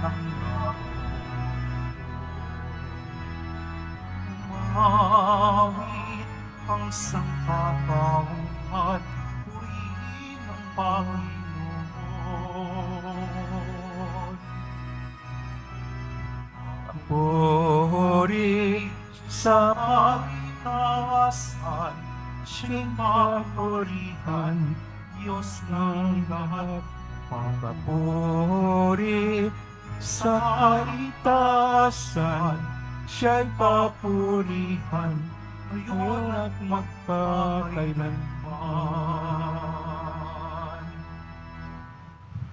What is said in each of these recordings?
ng naroon. Umawit ang sangkatauhan, purihin ang Panginoon. Ang puri sa itaasan, siya'y papurihan, Diyos ng lahat. Papuri sa itaasan, siya'y papurihan, ngayon at magpakailanman.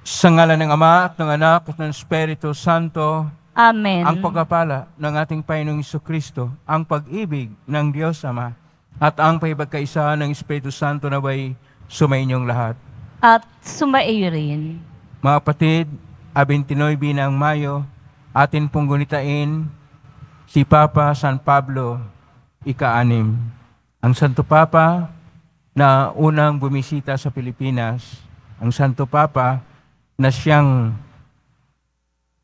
Sa ngalan ng Ama at ng Anak at ng Espiritu Santo, Amen. ang pagpapala ng ating Panginoong Jesucristo, ang pag-ibig ng Diyos Ama, at ang pagkakaisa ng Espiritu Santo naway sumainyong lahat. At sumaiyo rin. Mga kapatid, 29 ng Mayo, atin pong gunitain si Papa San Pablo ika-6. Ang Santo Papa na unang bumisita sa Pilipinas, ang Santo Papa na siyang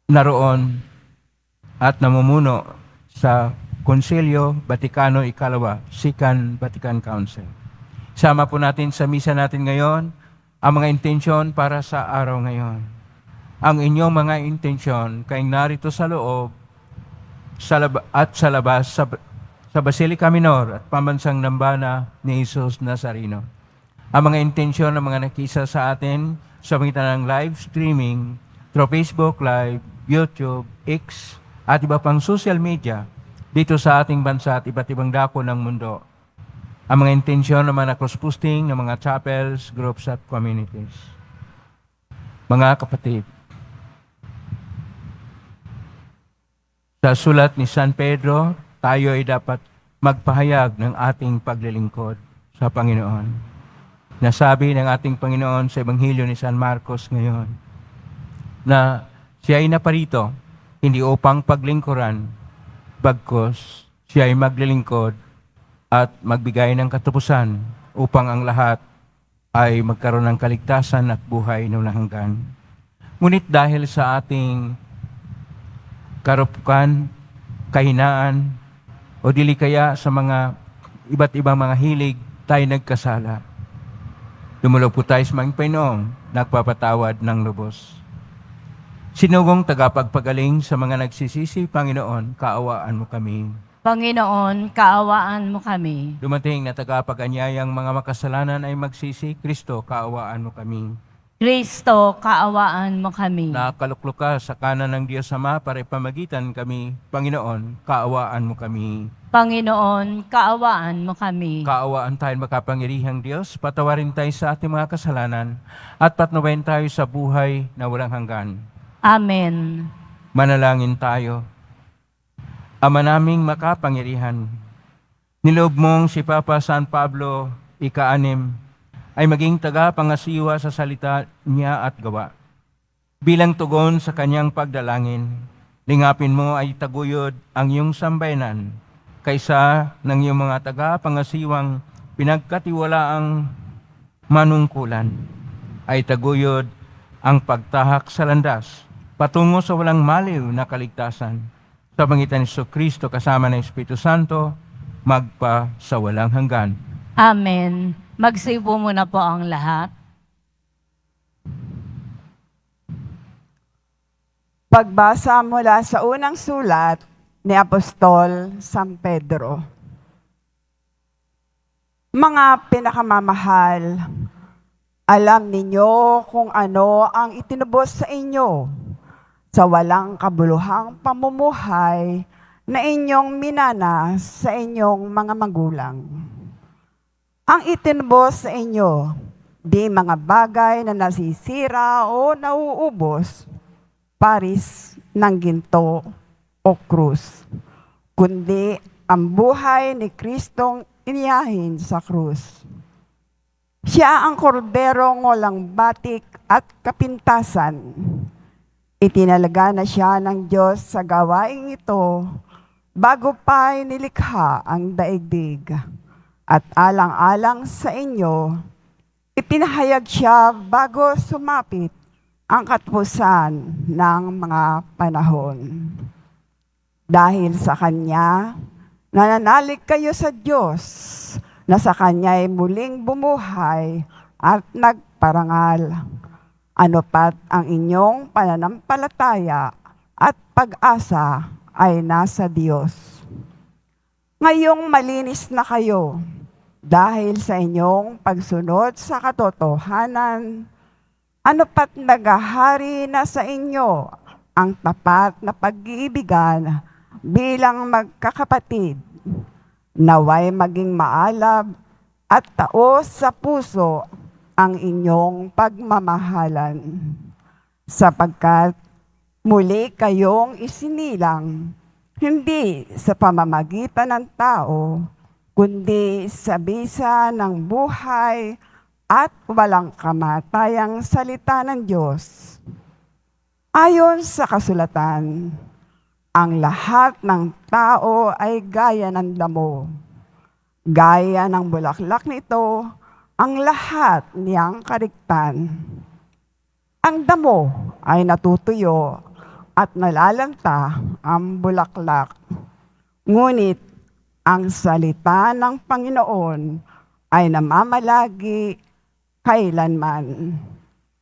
naroon at namumuno sa Konsilyo Vaticano Ikalawa, Second Vatican Council. Sama po natin sa misa natin ngayon ang mga intensyon para sa araw ngayon. Ang inyong mga intensyon kayong narito sa loob at sa labas sa Basilica Minor at Pambansang Dambana ni Jesus Nazareno. Ang mga intensyon ng mga nakisa sa atin sa pagitan ng live streaming through Facebook Live, YouTube, X, at iba pang social media dito sa ating bansa at iba't ibang dako ng mundo. Ang mga intensyon ng mga cross-posting ng mga chapels, groups at communities. Mga kapatid, sa sulat ni San Pedro, tayo ay dapat magpahayag ng ating paglilingkod sa Panginoon. Nasabi ng ating Panginoon sa Ebanghelyo ni San Marcos ngayon na siya ay naparito hindi upang paglingkuran, bagkus siya ay maglilingkod at magbigay ng katapusan upang ang lahat ay magkaroon ng kaligtasan at buhay na walang hanggan. Ngunit dahil sa ating karupukan, kahinaan, o dili kaya sa mga iba't ibang mga hilig, tayo nagkasala. Dumulog po tayo sa mga Panginoong nagpapatawad ng lubos. Sinugong tagapagpagaling sa mga nagsisisi, Panginoon, kaawaan mo kami. Panginoon, kaawaan mo kami. Dumating na tagapag-anyayang mga makasalanan ay magsisi, Kristo, kaawaan mo kami. Kristo, kaawaan mo kami. Nakaluklok ka sa kanan ng Diyos Ama para ipamagitan kami, Panginoon, kaawaan mo kami. Panginoon, kaawaan mo kami. Kaawaan tayo makapangyarihang Diyos, patawarin tayo sa ating mga kasalanan, at patnubayan tayo sa buhay na walang hanggan. Amen. Manalangin tayo. Ama naming makapangyarihan, niloob mong si Papa San Pablo ika-6 ay maging tagapangasiwa sa salita niya at gawa. Bilang tugon sa kanyang pagdalangin, lingapin mo ay taguyod ang iyong sambayanan kaysa ng iyong mga tagapangasiwang pinagkatiwalaang manungkulan, ay taguyod ang pagtahak sa landas patungo sa walang maliw na kaligtasan sa pangitan ni Jesucristo kasama ng Espiritu Santo, magpa sa walang hanggan. Amen. Magsipo muna po ang lahat. Pagbasa mula sa unang sulat ni Apostol San Pedro. Mga pinakamamahal, alam ninyo kung ano ang itinubos sa inyo sa walang kabuluhang pamumuhay na inyong minana sa inyong mga magulang. Ang itinubos sa inyo, di mga bagay na nasisira o nauubos, paris ng ginto o krus, kundi ang buhay ni Kristong inihahin sa krus. Siya ang korderong walang batik at kapintasan. Itinalaga na siya ng Diyos sa gawaing ito bago pa nilikha ang daigdig. At alang-alang sa inyo, ipinahayag siya bago sumapit ang katapusan ng mga panahon. Dahil sa Kanya, nananalig kayo sa Diyos na sa Kanya ay muling bumuhay at nagparangal. Ano pat ang inyong pananampalataya at pag-asa ay nasa Diyos. Ngayong malinis na kayo dahil sa inyong pagsunod sa katotohanan, ano pat naghahari na sa inyo ang tapat na pag-iibigan bilang magkakapatid, naway maging maalab at taos sa puso ang inyong pagmamahalan, sapagkat muli kayong isinilang, hindi sa pamamagitan ng tao, kundi sa bisa ng buhay at walang kamatayang salita ng Diyos. Ayon sa kasulatan, ang lahat ng tao ay gaya ng damo. Gaya ng bulaklak nito, ang lahat niyang kariktan. Ang damo ay natutuyo at nalalanta ang bulaklak. Ngunit ang salita ng Panginoon ay namamalagi kailanman.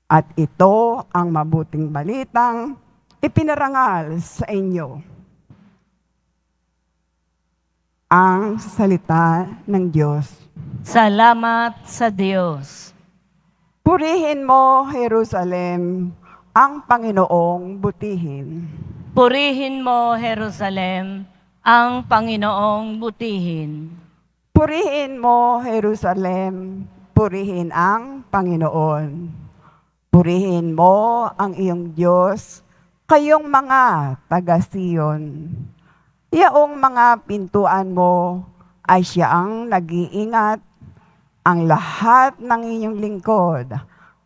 At ito ang mabuting balitang ipinarangal sa inyo. Ang salita ng Diyos. Salamat sa Diyos. Purihin mo, Jerusalem, ang Panginoong butihin. Purihin mo, Jerusalem, ang Panginoong butihin. Purihin mo, Jerusalem, purihin ang Panginoon. Purihin mo ang iyong Diyos, kayong mga taga-Siyon. Yaong mga pintuan mo ay siya ang nag-iingat. Ang lahat ng inyong lingkod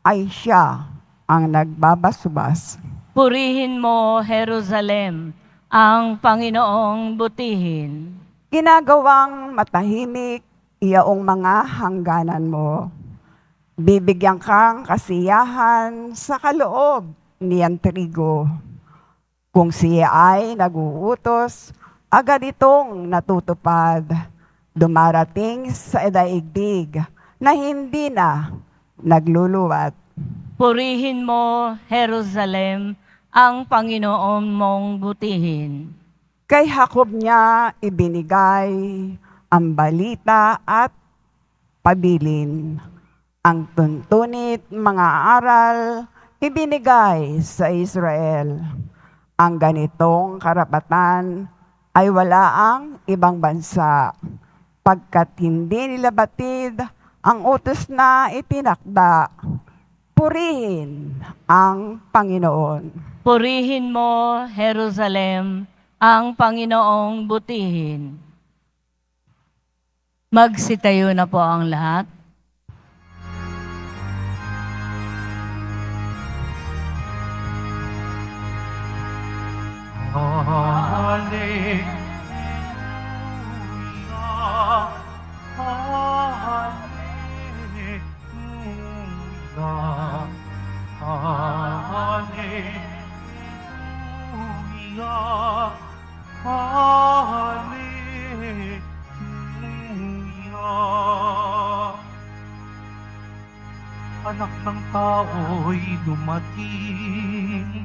ay siya ang nagbabasubas. Purihin mo, Jerusalem, ang Panginoong butihin. Ginagawang matahimik iyaong mga hangganan mo. Bibigyan kang kasiyahan sa kaloob niyang trigo. Kung siya ay naguutos, agad itong natutupad. Dumarating sa daigdig na hindi na nagluluwat. Purihin mo, Jerusalem, ang Panginoon mong butihin. Kay Jacob niya ibinigay ang balita at pabilin. Ang tuntunit mga aral ibinigay sa Israel. Ang ganitong karapatan ay wala ang ibang bansa, pagkat hindi nila batid ang utos na itinakda. Purihin ang Panginoon. Purihin mo, Jerusalem, ang Panginoong butihin. Magsitayo na po ang lahat. Anak ng tao'y dumating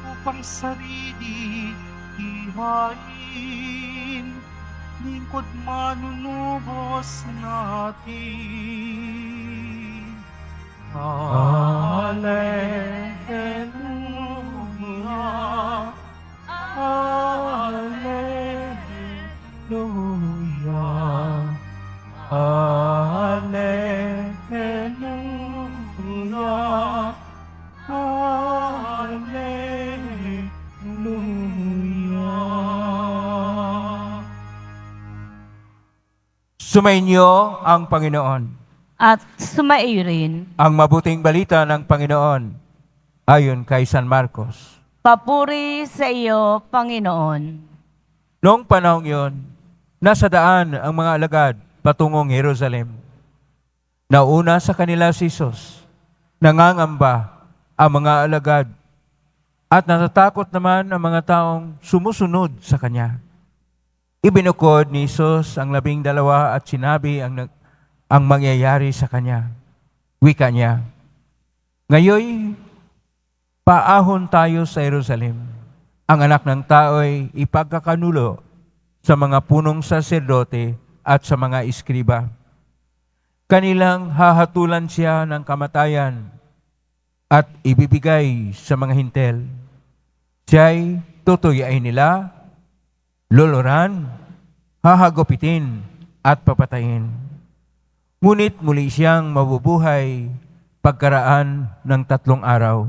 upang sarili ihain, lingkod manunubos natin. Alleluia, Alleluia, Alleluia, Alleluia. Sumainyo ang Panginoon. At sumairin, Ang mabuting balita ng Panginoon ayon kay San Marcos. papuri sa iyo, Panginoon. Noong panahong iyon, nasa daan ang mga alagad patungong Jerusalem. Nauna sa kanila si Jesus, nangangamba ang mga alagad at natatakot naman ang mga taong sumusunod sa Kanya. Ibinukod ni Jesus ang 12 at sinabi ang mangyayari sa Kanya. Wika niya, "Ngayoy, paahon tayo sa Jerusalem. Ang anak ng tao ay ipagkakanulo sa mga punong saserdote at sa mga iskriba. Kanilang hahatulan siya ng kamatayan at ibibigay sa mga hintel. Siya'y tutuyain nila, luluran, hahagupitin at papatayin. Ngunit muli siyang mabubuhay pagkaraan ng 3 araw."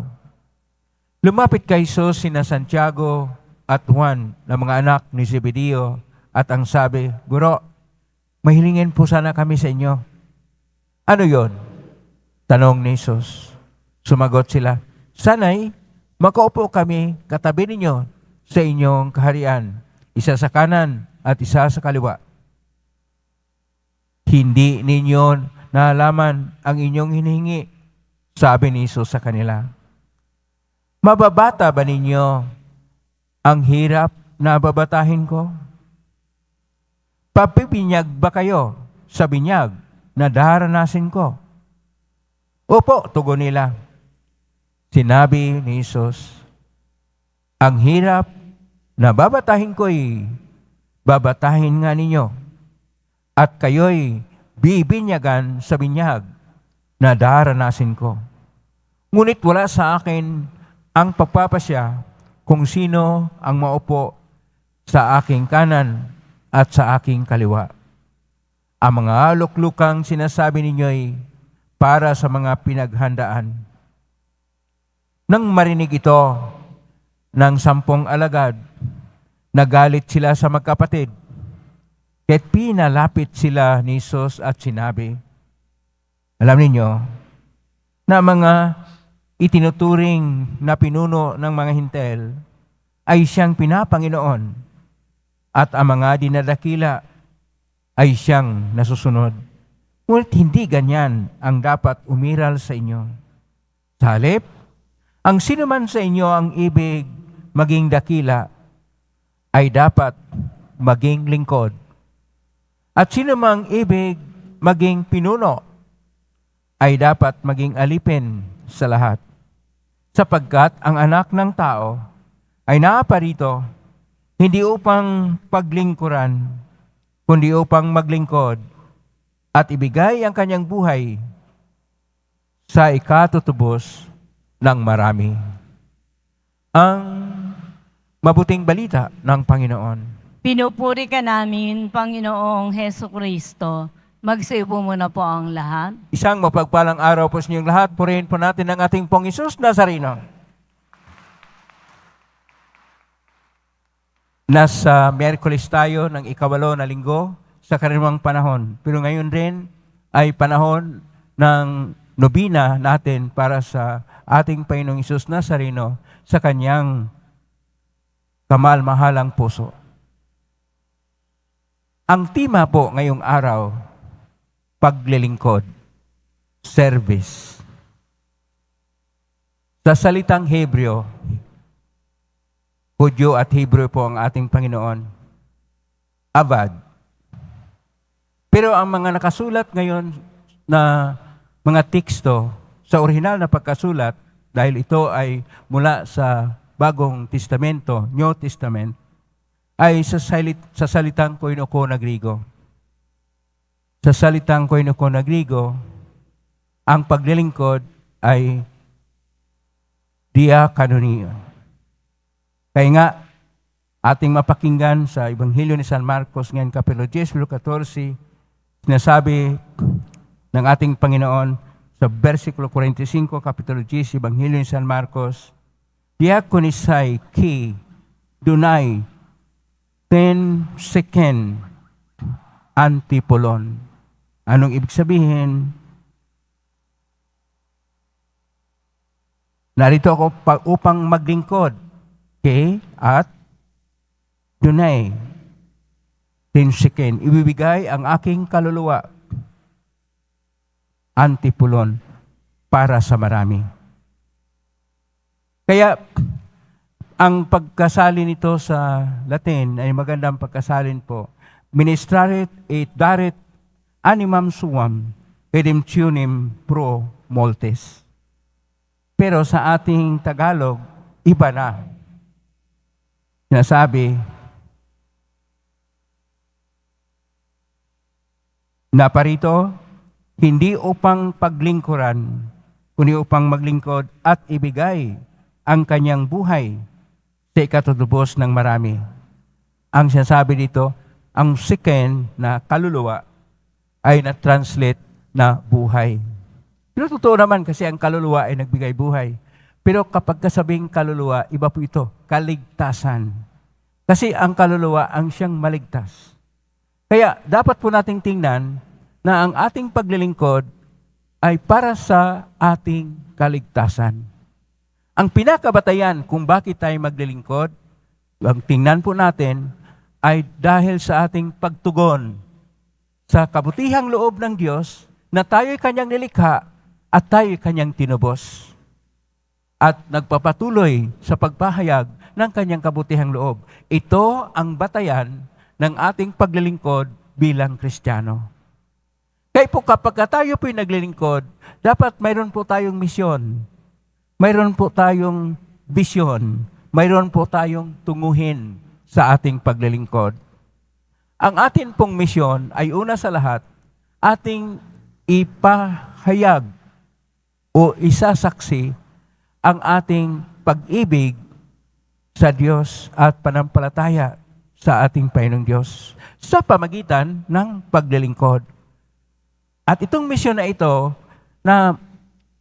Lumapit kay Jesus sina Santiago at Juan na mga anak ni Zebedeo at ang sabi, "Guro, mahilingin po sana kami sa inyo." "Ano yon?" tanong ni Jesus. Sumagot sila, "Sana'y makaupo kami katabi ninyo sa inyong kaharian, isa sa kanan at isa sa kaliwa. Hindi ninyo nalaman ang inyong hinihingi," sabi ni Jesus sa kanila. "Mababata ba ninyo ang hirap na babatahin ko? Papibinyag ba kayo sa binyag na daranasin ko?" "Opo," tugon nila. Sinabi ni Jesus, "Ang hirap na babatahin ko'y babatahin nga ninyo, at kayo'y bibinyagan sa binyag na daranasin ko. Ngunit wala sa akin ang pagpapasya kung sino ang maupo sa aking kanan at sa aking kaliwa. Ang mga luklukang sinasabi ninyo'y para sa mga pinaghandaan." Nang marinig ito ng 10 alagad, nagalit sila sa magkapatid. Kaya't pinalapit sila ni Jesus at sinabi, "Alam ninyo na mga itinuturing na pinuno ng mga hintel ay siyang pinapanginoon at ang mga dinadakila ay siyang nasusunod. Ngunit hindi ganyan ang dapat umiral sa inyo. Sa halip, ang sinuman sa inyo ang ibig maging dakila ay dapat maging lingkod. At sinumang ibig maging pinuno ay dapat maging alipin sa lahat. Sapagkat ang anak ng tao ay naaparito hindi upang paglingkuran, kundi upang maglingkod at ibigay ang kanyang buhay sa ikatutubos ng marami." Ang mabuting balita ng Panginoon. Pinupuri ka namin, Panginoong Heso Kristo. Magsiupo muna po ang lahat. Isang mapagpalang araw po sa inyong lahat. Purihin po natin ang ating Pong Isus Nazareno. Nasa Miyerkules tayo ng 8 na linggo sa karaniwang panahon. Pero ngayon rin ay panahon ng nobina natin para sa ating Panginoong Isus Nazareno sa kanyang kamalmahalang puso. Ang tema po ngayong araw, paglilingkod, service. Sa salitang Hebreo, Hudyo at Hebrew po ang ating Panginoon, avad. Pero ang mga nakasulat ngayon na mga teksto sa orihinal na pagkasulat, dahil ito ay mula sa Bagong Testamento, New Testament, ay sa salitang Koinoko na Grigo. Sa salitang Koinoko na Grigo, ang paglilingkod ay diakonia. Kaya nga, ating mapakinggan sa Ebanghelyo ni San Marcos ngayon, Kapitulo 10, Versikulo 14, sinasabi ng ating Panginoon sa versikulo 45, Kapitulo 10, Ebanghelyo ni San Marcos, "Diakonisai ki dunay ten seken antipolon." Anong ibig sabihin? Narito ako upang maglingkod kay at dunay ten seken. Ibibigay ang aking kaluluwa, antipolon, para sa marami. Kaya, ang pagkasalin nito sa Latin ay magandang pagkasalin po. Ministraret et daret animam suam redemptionem pro multes. Pero sa ating Tagalog, iba na. Sinasabi na parito, hindi upang paglingkuran, kundi upang maglingkod at ibigay ang kanyang buhay sa ikatutubos ng marami. Ang sinasabi dito, ang second na kaluluwa ay na-translate na buhay. Pero totoo naman kasi ang kaluluwa ay nagbigay buhay. Pero kapag kasabing kaluluwa, iba po ito, kaligtasan. Kasi ang kaluluwa ang siyang maligtas. Kaya dapat po nating tingnan na ang ating paglilingkod ay para sa ating kaligtasan. Ang pinakabatayan kung bakit tayo maglilingkod, ang tingnan po natin, ay dahil sa ating pagtugon sa kabutihang loob ng Diyos na tayo'y Kanyang nilikha at tayo'y Kanyang tinubos. At nagpapatuloy sa pagpahayag ng Kanyang kabutihang loob. Ito ang batayan ng ating paglilingkod bilang Kristiyano. Kaya po kapag tayo po'y naglilingkod, dapat mayroon po tayong misyon. Mayroon po tayong bisyon. Mayroon po tayong tunguhin sa ating paglilingkod. Ang atin pong misyon ay una sa lahat, ating ipahayag o isasaksi ang ating pag-ibig sa Diyos at panampalataya sa ating Panginoong Diyos sa pamagitan ng paglilingkod. At itong misyon na ito na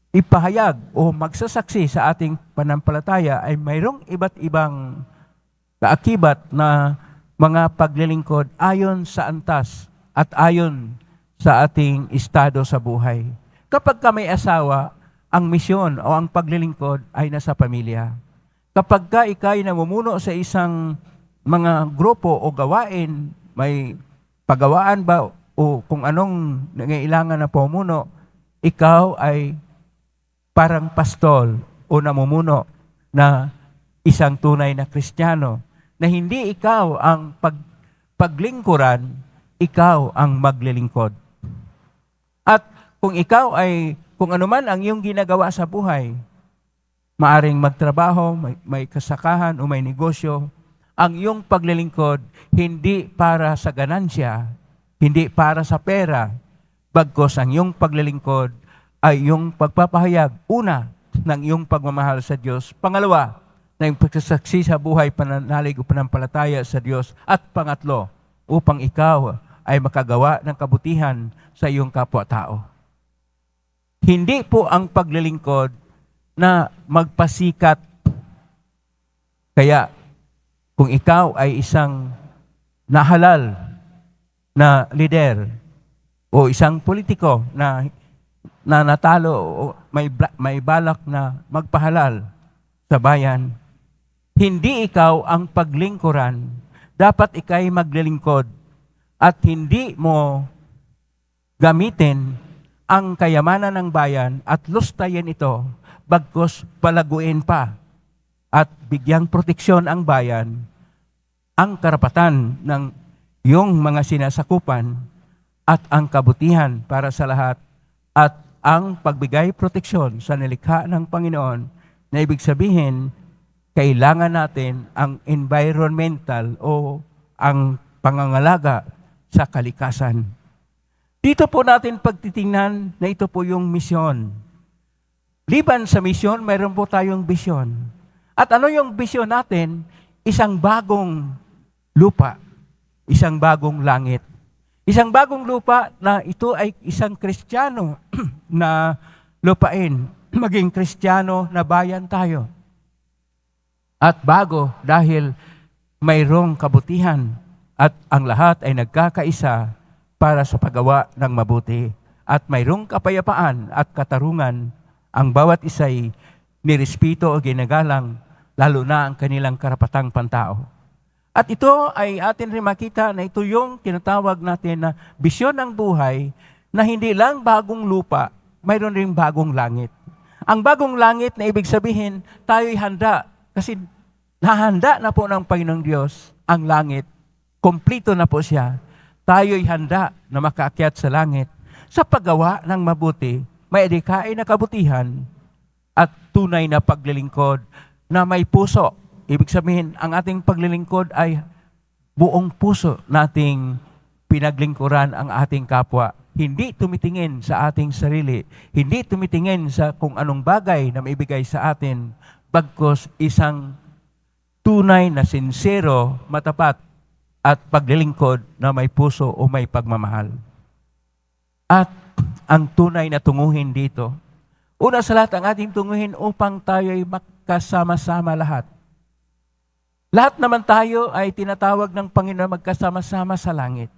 ipahayag o magsasaksi sa ating panampalataya ay mayroong iba't ibang kaakibat na mga paglilingkod ayon sa antas at ayon sa ating estado sa buhay. Kapag ka may asawa, ang misyon o ang paglilingkod ay nasa pamilya. Kapag ka ikay namumuno sa isang mga grupo o gawain, may pagawaan ba o kung anong nangailangan na pamuno, ikaw ay parang pastol o namumuno na isang tunay na Kristiyano na hindi ikaw ang paglingkuran, ikaw ang maglilingkod. At kung ikaw ay, kung anuman ang iyong ginagawa sa buhay, maaring magtrabaho, may kasakahan o may negosyo, ang iyong paglilingkod hindi para sa ganansya, hindi para sa pera, bagkos ang iyong paglilingkod ay iyong pagpapahayag, una, ng iyong pagmamahal sa Diyos. Pangalawa, na iyong pagsasaksi sa buhay, pananalig o panampalataya sa Diyos. At pangatlo, upang ikaw ay makagawa ng kabutihan sa iyong kapwa-tao. Hindi po ang paglilingkod na magpasikat. Kaya, kung ikaw ay isang nahalal na lider o isang politiko na natalo o may balak na magpahalal sa bayan, hindi ikaw ang paglingkuran. Dapat ikay maglilingkod at hindi mo gamitin ang kayamanan ng bayan at lustayin ito, bagkus palaguin pa at bigyang proteksyon ang bayan, ang karapatan ng iyong mga sinasakupan at ang kabutihan para sa lahat at ang pagbigay proteksyon sa nilikha ng Panginoon na ibig sabihin, kailangan natin ang environmental o ang pangangalaga sa kalikasan. Dito po natin pagtitingnan na ito po yung misyon. Liban sa misyon, mayroon po tayong bisyon. At ano yung bisyon natin? Isang bagong lupa, isang bagong langit. Isang bagong lupa na ito ay isang Kristiyano na lupain, maging Kristiyano na bayan tayo. At bago dahil mayroong kabutihan at ang lahat ay nagkakaisa para sa paggawa ng mabuti. At mayroong kapayapaan at katarungan, ang bawat isa'y nirespeto o ginagalang, lalo na ang kanilang karapatang pantao. At ito ay atin rin makita na ito yung tinatawag natin na bisyon ng buhay na hindi lang bagong lupa, mayroon rin bagong langit. Ang bagong langit na ibig sabihin, tayo'y handa. Kasi nahanda na po ng Panginoong Diyos ang langit. Kompleto na po siya. Tayo'y handa na makaakyat sa langit sa paggawa ng mabuti, may adhikain na kabutihan at tunay na paglilingkod na may puso. Ibig sabihin, ang ating paglilingkod ay buong puso nating pinaglingkuran ang ating kapwa. Hindi tumitingin sa ating sarili, hindi tumitingin sa kung anong bagay na maibigay sa atin, bagkus isang tunay na sincero, matapat at paglilingkod na may puso o may pagmamahal. At ang tunay na tunguhin dito, una sa lahat ang ating tunguhin upang tayo ay magkasama-sama lahat. Lahat naman tayo ay tinatawag ng Panginoon magkasama-sama sa langit.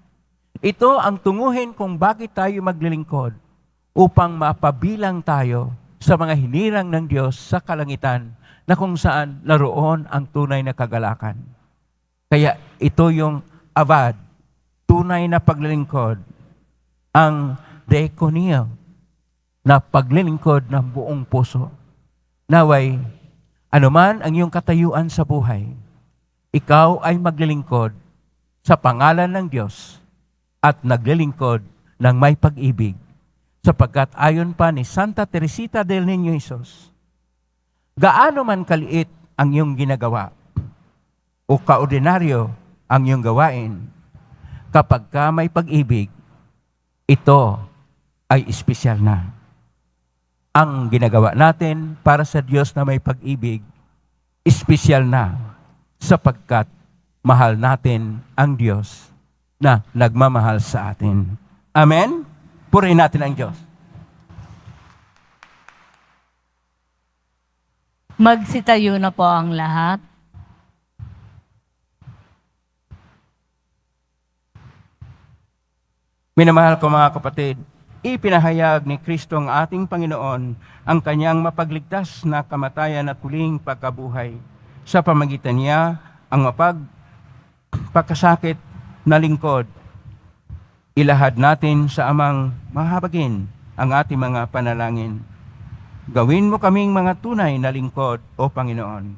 Ito ang tunguhin kung bakit tayo maglilingkod upang mapabilang tayo sa mga hinirang ng Diyos sa kalangitan na kung saan naroon ang tunay na kagalakan. Kaya ito yung abad, tunay na paglilingkod, ang diakonia na paglilingkod ng buong puso. Naway, anuman ang iyong katayuan sa buhay, ikaw ay maglilingkod sa pangalan ng Diyos at naglilingkod ng may pag-ibig, sapagkat ayon pa ni Santa Teresita del Niño Jesus, gaano man kaliit ang iyong ginagawa o kaordinaryo ang iyong gawain, kapag ka may pag-ibig, ito ay espesyal na. Ang ginagawa natin para sa Diyos na may pag-ibig, espesyal na sapagkat mahal natin ang Diyos na nagmamahal sa atin. Amen? Purihin natin ang Diyos. Magsitayo na po ang lahat. Minamahal ko mga kapatid, ipinahayag ni Kristo ang ating Panginoon ang kanyang mapagligtas na kamatayan at huling pagkabuhay. Sa pamagitan niya, ang pagkasakit na lingkod. Ilahad natin sa Amang mahabagin ang ating mga panalangin. Gawin mo kaming mga tunay na lingkod, O Panginoon.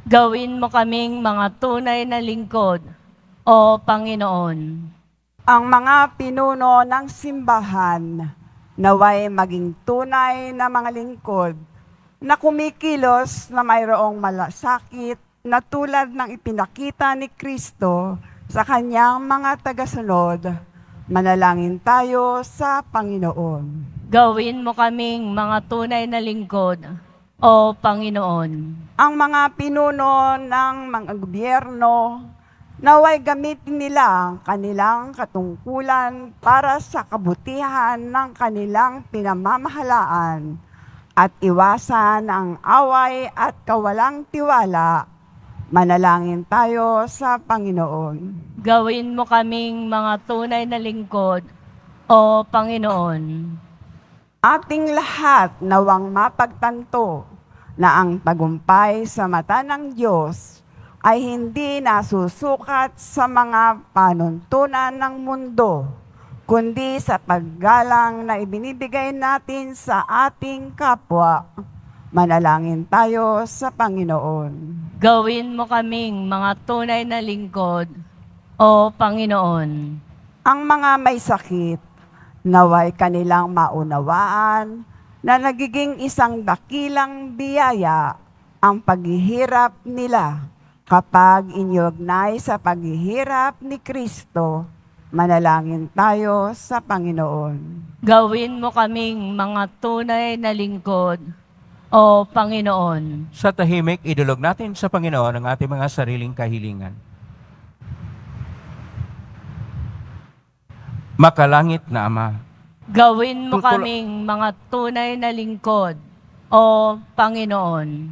Gawin mo kaming mga tunay na lingkod, O Panginoon. Ang mga pinuno ng simbahan naway maging tunay na mga lingkod na kumikilos na mayroong malasakit na tulad ng ipinakita ni Kristo sa kanyang mga tagasunod. Manalangin tayo sa Panginoon. Gawin mo kaming mga tunay na lingkod, O Panginoon. Ang mga pinuno ng mga gobyerno, naway gamitin nila ang kanilang katungkulan para sa kabutihan ng kanilang pinamamahalaan at iwasan ang away at kawalang tiwala. Manalangin tayo sa Panginoon. Gawin mo kaming mga tunay na lingkod, O Panginoon. Ating lahat nawang mapagtanto na ang tagumpay sa mata ng Diyos ay hindi nasusukat sa mga panuntunan ng mundo, kundi sa paggalang na ibinibigay natin sa ating kapwa. Manalangin tayo sa Panginoon. Gawin mo kaming mga tunay na lingkod, O Panginoon. Ang mga may sakit, naway kanilang maunawaan na nagiging isang dakilang biyaya ang paghihirap nila kapag inyugnay sa paghihirap ni Kristo. Manalangin tayo sa Panginoon. Gawin mo kaming mga tunay na lingkod, O Panginoon. Sa tahimik, idulog natin sa Panginoon ang ating mga sariling kahilingan. Makalangit na Ama, Gawin mo Tutul- kaming mga tunay na lingkod, O Panginoon.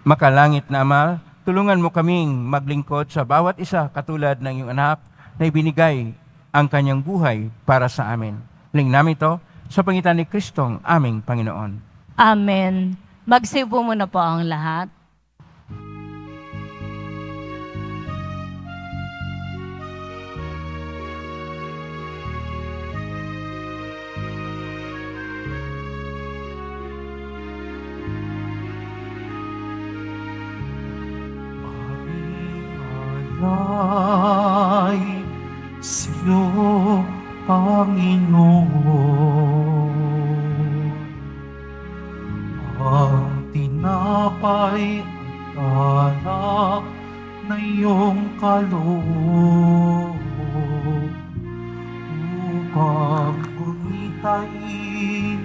makalangit na Ama, tulungan mo kaming maglingkod sa bawat isa katulad ng iyong anak na ibinigay ang kanyang buhay para sa amin. Hiling namin ito sa pangitan ni Kristong aming Panginoon. Amen. Magsiupo muna po ang lahat. ay sa'yo, Panginoon. Ang tinapay at alak na iyong kaloob upang gumitain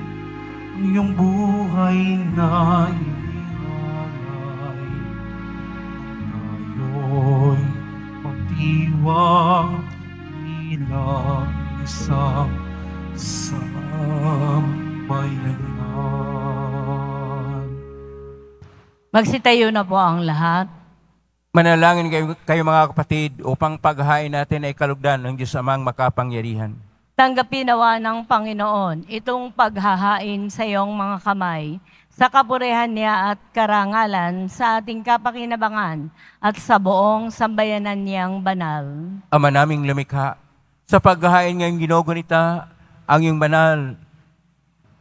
ang iyong buhay na inihalay. Ngayon, pagdiwang bilang isang sambayanan. Magsitayo na po ang lahat. Manalangin kayo mga kapatid upang paghahain natin ay kalugdan ng Diyos Amang makapangyarihan. Tanggapin nawa ng Panginoon itong paghahain sa iyong mga kamay, sa kapurihan niya at karangalan sa ating kapakinabangan at sa buong sambayanan niyang banal. Ama naming lumikha, sa paghahain ngayong ginugunita ang iyong banal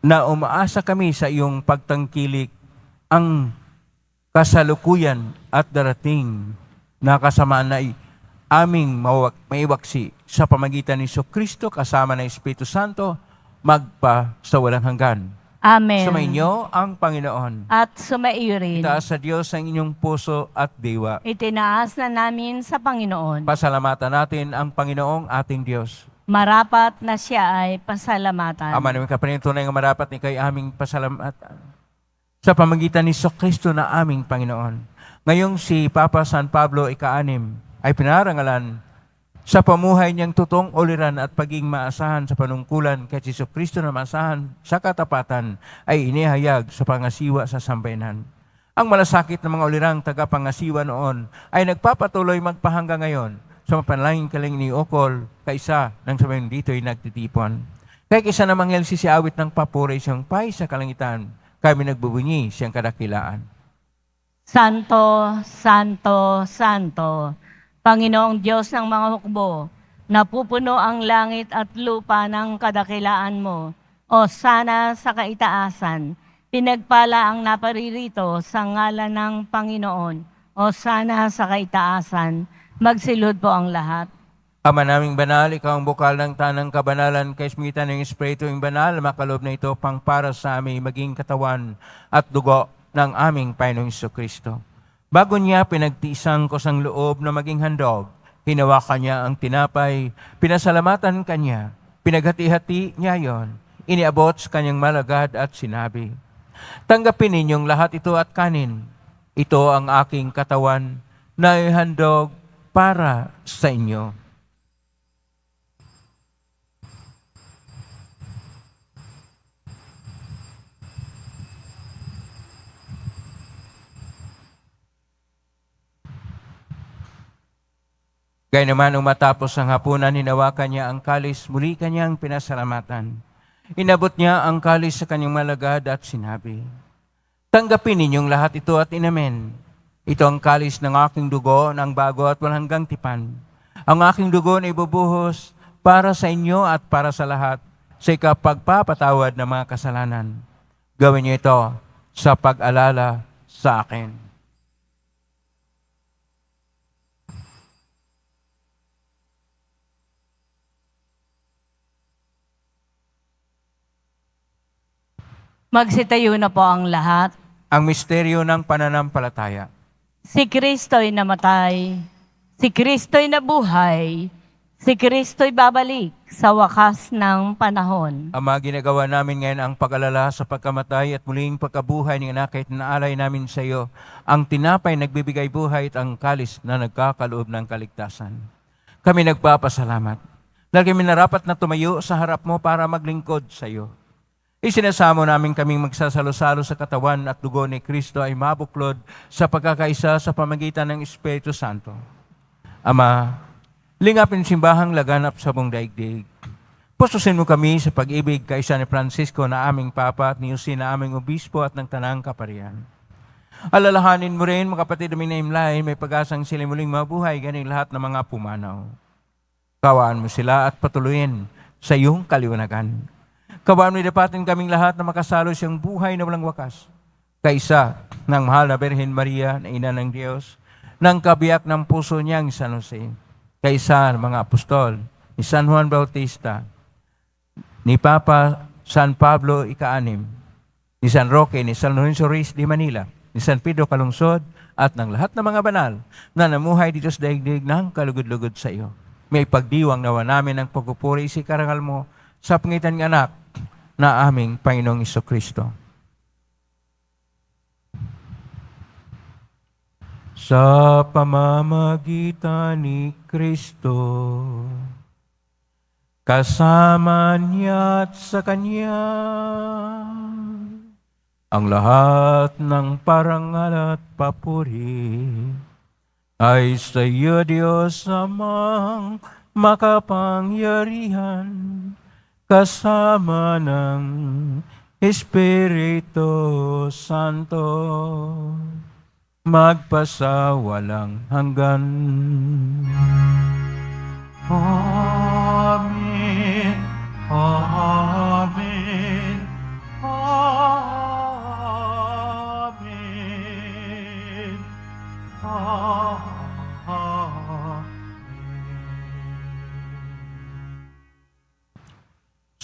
na umaasa kami sa iyong pagtangkilik ang kasalukuyan at darating na kasamaan na aming maiwaksi sa pamagitan ni Kristo kasama ng Espiritu Santo magpa sa walang hanggan. Amen. Sumainyo ang Panginoon. At sumaiyo rin. Itaas sa Diyos ang inyong puso at diwa. Itinaas na namin sa Panginoon. Pasalamatan natin ang Panginoong ating Diyos. Marapat na siya ay pasalamatan. Ama namin kapanin, tunay nga marapat ni kay aming pasalamatan sa pamagitan ni Kristo na aming Panginoon. Ngayong si Papa San Pablo ika-6 ay pinarangalan sa pamuhay niyang totoong uliran at pagiging maasahan sa panungkulan kay Kristo na maasahan sa katapatan ay inihayag sa pangasiwa sa sambayanan. Ang malasakit ng mga ulirang tagapangasiwa noon ay nagpapatuloy magpahanggang ngayon sa mapanalangin kaling ni Okol kaisa ng sabayan dito'y nagtitipon. Kaya kisa namang si awit ng papuri siyang pay sa kalangitan, kami nagbubunyi siyang kadakilaan. Santo, Santo, Santo, Panginoong Diyos ng mga hukbo, napupuno ang langit at lupa ng kadakilaan mo. O sana sa kaitaasan, pinagpala ang naparirito sa ngalan ng Panginoon. O sana sa kaitaasan, magsilod po ang lahat. Ama naming banal, ikaw ang bukal ng tanang kabanalan, kaismitan ng Espiritu ng banal, makalob na ito pang para sa aming maging katawan at dugo ng aming Panginoong Kristo. Bago niya pinagtiisang ko sang loob na maging handog, hinawakan niya ang tinapay, pinasalamatan kanya, pinaghati-hati niya yon, iniabot sa kanyang malagad at sinabi, tanggapin ninyong lahat ito at kanin. Ito ang aking katawan na ihandog para sa inyo. Gaya naman nung matapos ang hapunan, hinawakan niya ang kalis, muli kanyang pinasalamatan. Inabot niya ang kalis sa kanyang malagad at sinabi, tanggapin ninyong lahat ito at inamen. Ito ang kalis ng aking dugo ng bago at walang hanggang tipan. Ang aking dugo na ibubuhos para sa inyo at para sa lahat sa ikapagpapatawad ng mga kasalanan. Gawin niyo ito sa pag-alala sa akin. Magsitayo na po ang lahat. Ang misteryo ng pananampalataya. Si Kristo'y namatay, si Kristo'y nabuhay, si Kristo'y babalik sa wakas ng panahon. Ama, ginagawa namin ngayon ang pag-alala sa pagkamatay at muling pagkabuhay ng anak at naalay namin sa iyo ang tinapay nagbibigay buhay at ang kalis na nagkakaloob ng kaligtasan. Kami nagpapasalamat dahil kami narapat na tumayo sa harap mo para maglingkod sa iyo. Isinasamo namin kaming magsasalo-salo sa katawan at dugo ni Kristo ay mabuklod sa pagkakaisa sa pamagitan ng Espiritu Santo. Ama, lingapin simbahang laganap sa buong daigdig. Pustusin mo kami sa pag-ibig kaisa ni Francisco na aming Papa at ni Jose na aming Obispo at ng Tanang Kaparian. Alalahanin mo rin, mga kapatid namin na imlay, may pag-asang sila muling mabuhay ganing lahat ng mga pumanaw. Kawaan mo sila at patuloyin sa iyong kaliwanagan. Kawaan mo dapatin kaming lahat na makasalo siyang buhay na walang wakas. Kaisa ng mahal na Birhen Maria na Ina ng Diyos, ng kabiyak ng puso niyang San Jose, kaisa ng mga apostol, ni San Juan Bautista, ni Papa San Pablo Ika-6, ni San Roque, ni San Lorenzo Ruiz de Manila, ni San Pedro Calungsod, at ng lahat ng mga banal na namuhay dito sa daigdig ng kalugod-lugod sa iyo. May pagdiwang nawa namin ang pagpupuri si karangal mo sa pangitan ng anak na aming Panginoong Kristo. Sa pamamagitan ni Kristo, kasama niya at sa Kanya, ang lahat ng parangal at papuri ay sa iyo, Diyos amang makapangyarihan, kasama ng Espiritu Santo, magpasawalang hanggan. Amen. Amen. Amen.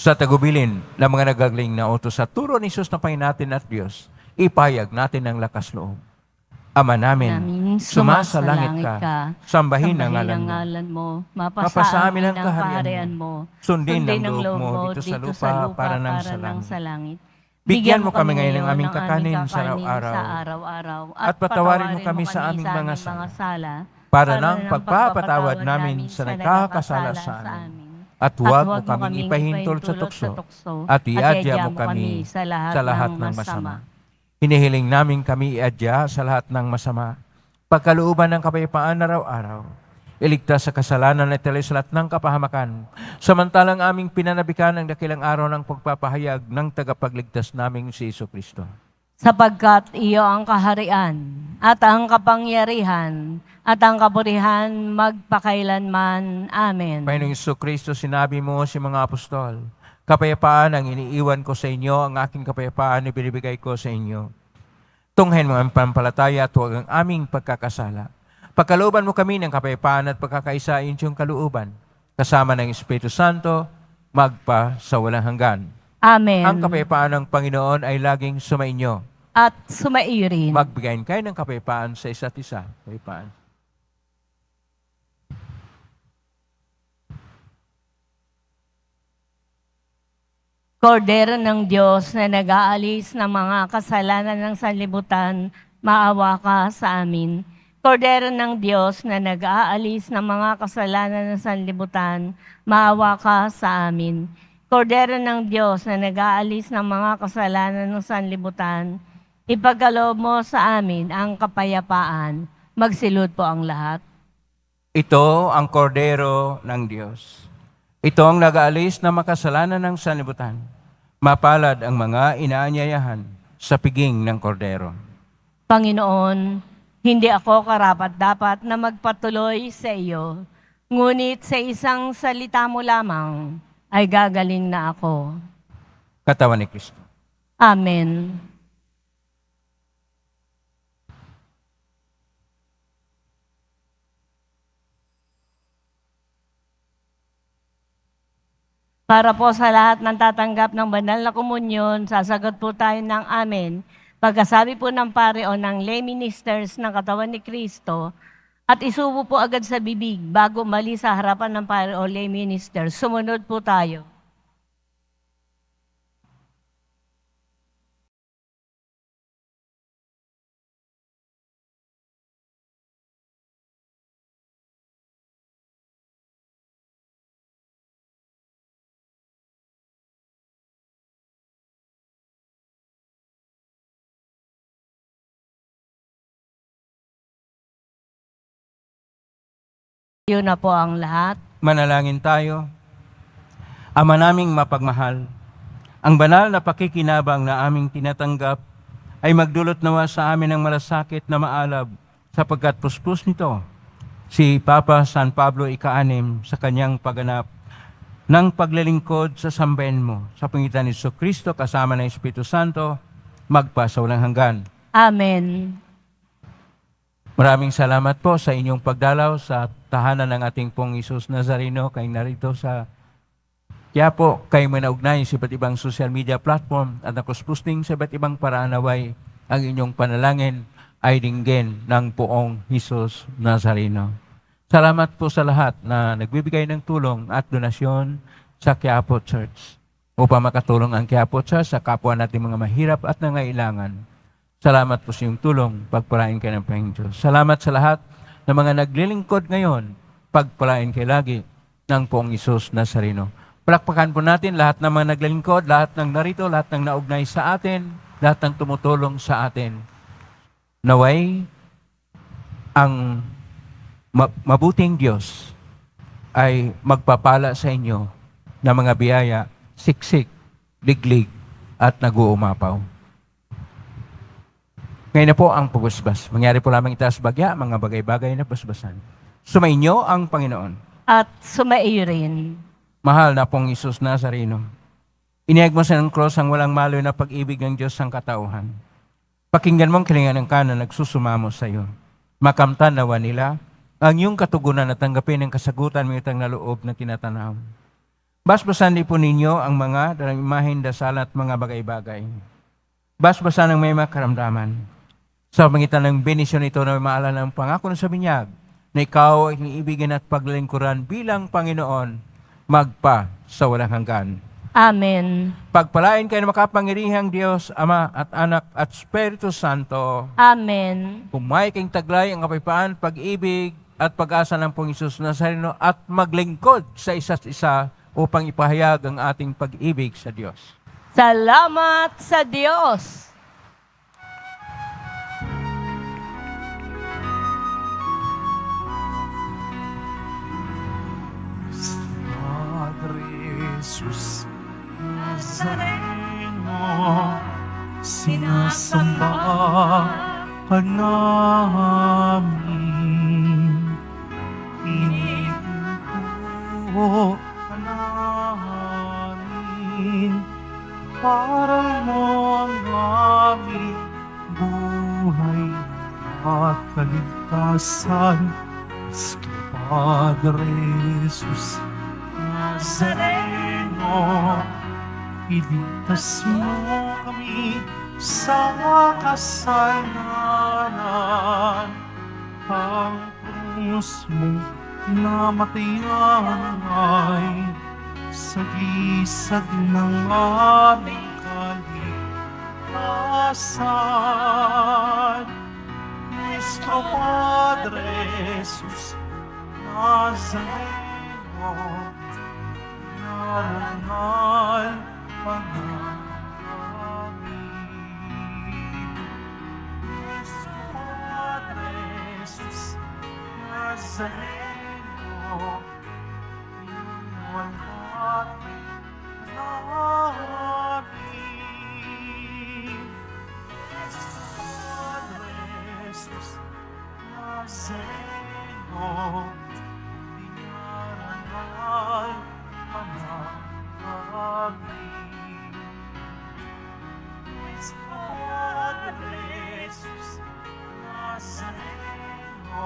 Sa tagubilin ng mga nagagling na utos sa turo ni Jesus na Panginoon natin at Diyos, ipayag natin ang lakas loob. Ama namin, sumasalangit ka, sambahin ang ngalan mo. Mapasa amin ang kaharian mo. Sundin ang loob mo dito sa lupa para nang sa langit. Bigyan mo kami ngayon ng aming kakanin sa araw-araw. At patawarin mo kami sa aming mga sala, para nang pagpapatawad namin sa nagkakasala sa amin. At huwag mo kaming ipahintol sa tukso, at iadya mo kami sa lahat ng masama. Hinihiling namin kami iadya sa lahat ng masama, pagkalooban ng kapayapaan araw-araw, iligtas sa kasalanan at sa lahat ng kapahamakan, samantalang aming pinanabikan ang dakilang araw ng pagpapahayag ng tagapagligtas naming si Kristo. Sapagkat iyo ang kaharian, at ang kapangyarihan, at ang kapurihan magpakailanman. Amen. Panginoong Kristo, sinabi mo si mga apostol, kapayapaan ang iniiwan ko sa inyo, ang aking kapayapaan ibinibigay ko sa inyo. Tunghen mo ang pampalataya at huwag ang aming pagkakasala. Pagkalooban mo kami ng kapayapaan at pagkakaisa iyong kalooban, kasama ng Espiritu Santo, magpa sa walang hanggan. Amen. Ang kapayapaan ng Panginoon ay laging sumainyo. At sumaiyo rin. Magbigayin kayo ng kapayapaan sa isa't isa. Kapayapaan. Kordero ng Diyos na nag-aalis ng mga kasalanan ng sanlibutan, maawa ka sa amin. Kordero ng Diyos na nag-aalis ng mga kasalanan ng sanlibutan, maawa ka sa amin. Kordero ng Diyos na nag-aalis ng mga kasalanan ng sanlibutan, ipagkaloob mo sa amin ang kapayapaan. Magsilod po ang lahat. Ito ang kordero ng Diyos. Ito ang nag-aalis ng makasalanan ng sanlibutan. Mapalad ang mga inaanyayahan sa piging ng kordero. Panginoon, hindi ako karapat-dapat na magpatuloy sa iyo, ngunit sa isang salita mo lamang ay gagaling na ako. Katawan ni Kristo. Amen. Para po sa lahat ng tatanggap ng banal na komunyon, sasagot po tayo ng amen. Pagkasabi po ng pare o ng lay ministers ng katawan ni Kristo, at isubo po agad sa bibig bago mali sa harapan ng pare o lay ministers. Sumunod po tayo. Yun na po ang lahat. Manalangin tayo. Ama naming mapagmahal, ang banal na pakikinabang na aming tinatanggap ay magdulot nawa sa amin ng malasakit na maalab sapagkat puspos nito si Papa San Pablo Ika-6 sa kanyang pagganap ng paglilingkod sa sambayan mo sa pangitan ni Kristo kasama ng Espiritu Santo magpa sa walang hanggan. Amen. Maraming salamat po sa inyong pagdalaw sa tahanan ng ating pong Isus Nazareno kay narito sa Quiapo, kay manaugnay sa iba't ibang social media platform at nakuspusting sa iba't ibang paraan naway ang inyong panalangin ay dinggin ng poong Isus Nazareno. Salamat po sa lahat na nagbibigay ng tulong at donasyon sa Quiapo Church upang makatulong ang Quiapo Church sa kapwa nating mga mahirap at nangailangan. Salamat po sa iyong tulong, pagpalain kayo ng Panginoon Diyos. Salamat sa lahat ng mga naglilingkod ngayon, pagpalain kayo lagi ng poong Isus Nazareno. Palakpakan po natin lahat ng mga naglilingkod, lahat ng narito, lahat ng naugnay sa atin, lahat ng tumutulong sa atin. Naway, ang mabuting Diyos ay magpapala sa inyo ng mga biyaya, siksik, liglig, at nag-uumapaw. Ngayon na po ang pagusbas. Mangyari po lamang itaas bagya, mga bagay-bagay na basbasan. Sumainyo ang Panginoon. At sumaiyo rin. Mahal na pong Isus Nazareno, inihag mo sa ng cross ang walang maloy na pag-ibig ng Diyos ang katauhan. Pakinggan mong kilingan ng kanan nagsusumamo sa iyo. Makamtan nawa nila ang iyong katugunan at tanggapin ang kasagutan mo itang naloob na tinatanaw. Basbasan din po ninyo ang mga dalang imahin, dasal at mga bagay-bagay. Basbasan ang may makaramdaman. Sa pangitan ng benisyon ito na may maalala ng pangako ng sa binyag, na ikaw ay iibigin at paglingkuran bilang Panginoon, magpa sa walang hanggan. Amen. Pagpalain kayo ng makapangyarihang Diyos, Ama at Anak at Espiritu Santo. Amen. Pumay kayong taglay ang kapayapaan, pag-ibig at pag-asa ng Pong Isus Nazareno at maglingkod sa isa't isa upang ipahayag ang ating pag-ibig sa Diyos. Salamat sa Diyos. Padre Jesus Nazareno, sinasamba ka namin. Iniupo ka namin. Para mo ang aming buhay at kaligtasan. Padre Jesus Nazareno, iligtas mo kami sa kasalanan. Ang krus mo namatayan ay sagisag ng aming kaligtasan. Nuestro Padre Jesus Nazareno, narangal pag-amin. Nuestro Padre Jesus Nazareno, inuwalhati namin. Nuestro Padre Jesus Nazareno, dinarangal pag-amin. Nuestro Padre Jesus Nazareno,